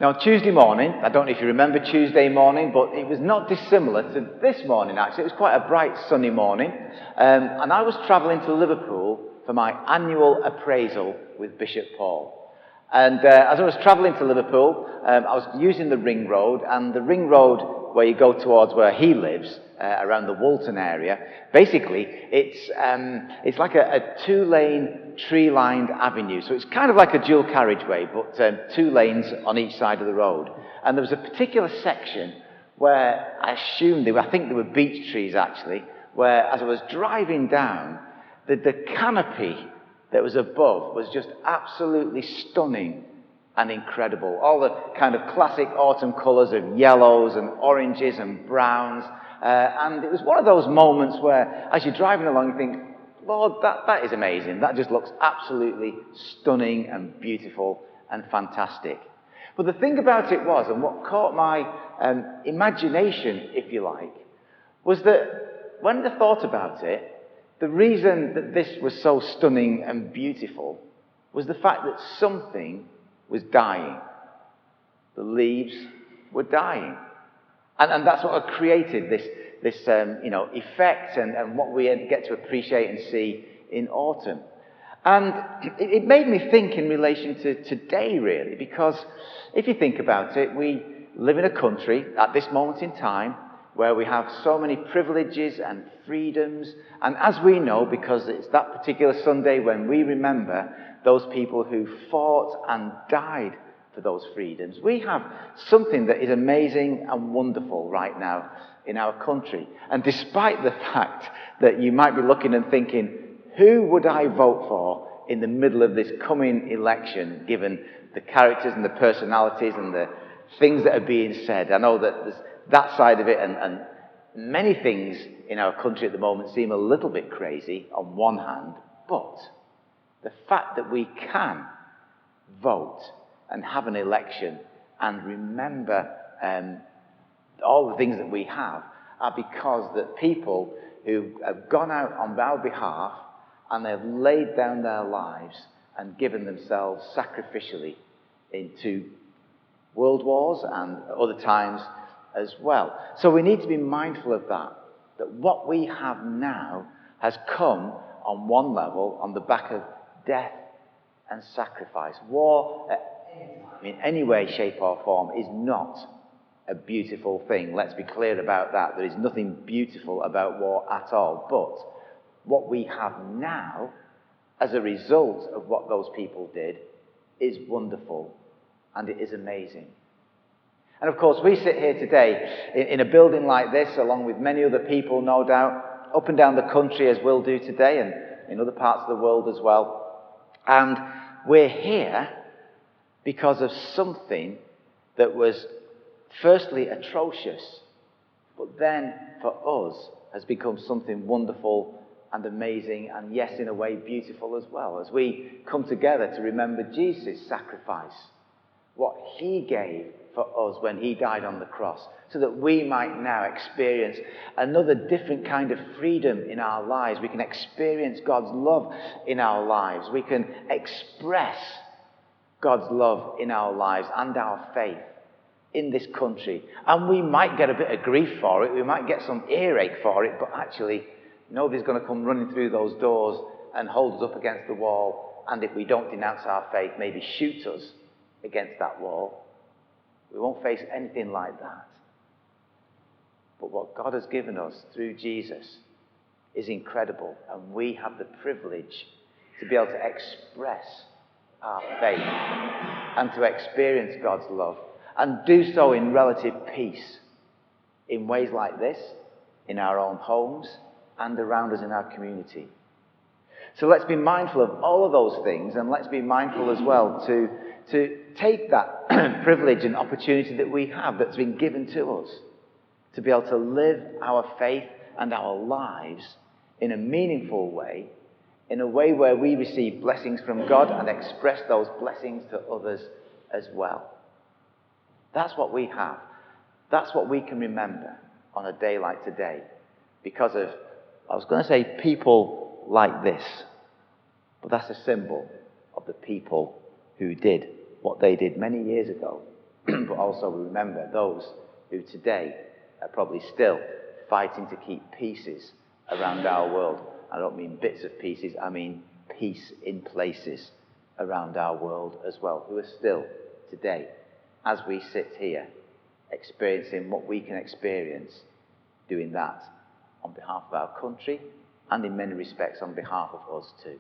Now, Tuesday morning, I don't know if you remember Tuesday morning, but it was not dissimilar to this morning, actually. It was quite a bright, sunny morning. And I was travelling to Liverpool for my annual appraisal with Bishop Paul. And as I was travelling to Liverpool, I was using the ring road, and the ring road where you go towards where he lives, around the Walton area, basically, it's like a two-lane, tree-lined avenue. So it's kind of like a dual carriageway, but 2 lanes on each side of the road. And there was a particular section where I think there were beech trees, actually, where as I was driving down, the canopy that was above was just absolutely stunning and incredible. All the kind of classic autumn colours of yellows and oranges and browns. And it was one of those moments where, as you're driving along, you think, Lord, that is amazing. That just looks absolutely stunning and beautiful and fantastic. But the thing about it was, and what caught my imagination, if you like, was that when I thought about it, the reason that this was so stunning and beautiful was the fact that something was dying. The leaves were dying. And that's what created this effect and what we get to appreciate and see in autumn. And it made me think in relation to today, really, because if you think about it, we live in a country at this moment in time where we have so many privileges and freedoms. And as we know, because it's that particular Sunday when we remember those people who fought and died for those freedoms, we have something that is amazing and wonderful right now in our country. And despite the fact that you might be looking and thinking, who would I vote for in the middle of this coming election, given the characters and the personalities and the things that are being said? I know that there's that side of it, and many things in our country at the moment seem a little bit crazy on one hand, but the fact that we can vote and have an election and remember all the things that we have are because that people who have gone out on our behalf and they've laid down their lives and given themselves sacrificially into world wars and other times as well. So we need to be mindful of that what we have now has come on one level on the back of death and sacrifice. War in any way, shape or form is not a beautiful thing. Let's be clear about that. There is nothing beautiful about war at all. But what we have now, as a result of what those people did, is wonderful and it is amazing. And of course, we sit here today in a building like this, along with many other people, no doubt, up and down the country, as we'll do today, and in other parts of the world as well. And we're here because of something that was firstly atrocious, but then for us has become something wonderful and amazing, and yes, in a way, beautiful as well, as we come together to remember Jesus' sacrifice, what he gave for us when he died on the cross, so that we might now experience another different kind of freedom in our lives. We can experience God's love in our lives. We can express God's love in our lives and our faith in this country. And we might get a bit of grief for it. We might get some earache for it, but actually nobody's going to come running through those doors and hold us up against the wall, and if we don't denounce our faith, maybe shoot us against that wall. We won't face anything like that. But what God has given us through Jesus is incredible, and we have the privilege to be able to express our faith and to experience God's love, and do so in relative peace in ways like this, in our own homes and around us in our community. So let's be mindful of all of those things, and let's be mindful as well to take that privilege and opportunity that we have that's been given to us to be able to live our faith and our lives in a meaningful way, in a way where we receive blessings from God and express those blessings to others as well. That's what we have. That's what we can remember on a day like today, because of, I was going to say people like this, but that's a symbol of the people who did what they did many years ago but also we remember those who today are probably still fighting to keep pieces around our world. I don't mean bits of pieces, I mean peace in places around our world as well, who are still today, as we sit here, experiencing what we can experience, doing that on behalf of our country and in many respects on behalf of us too.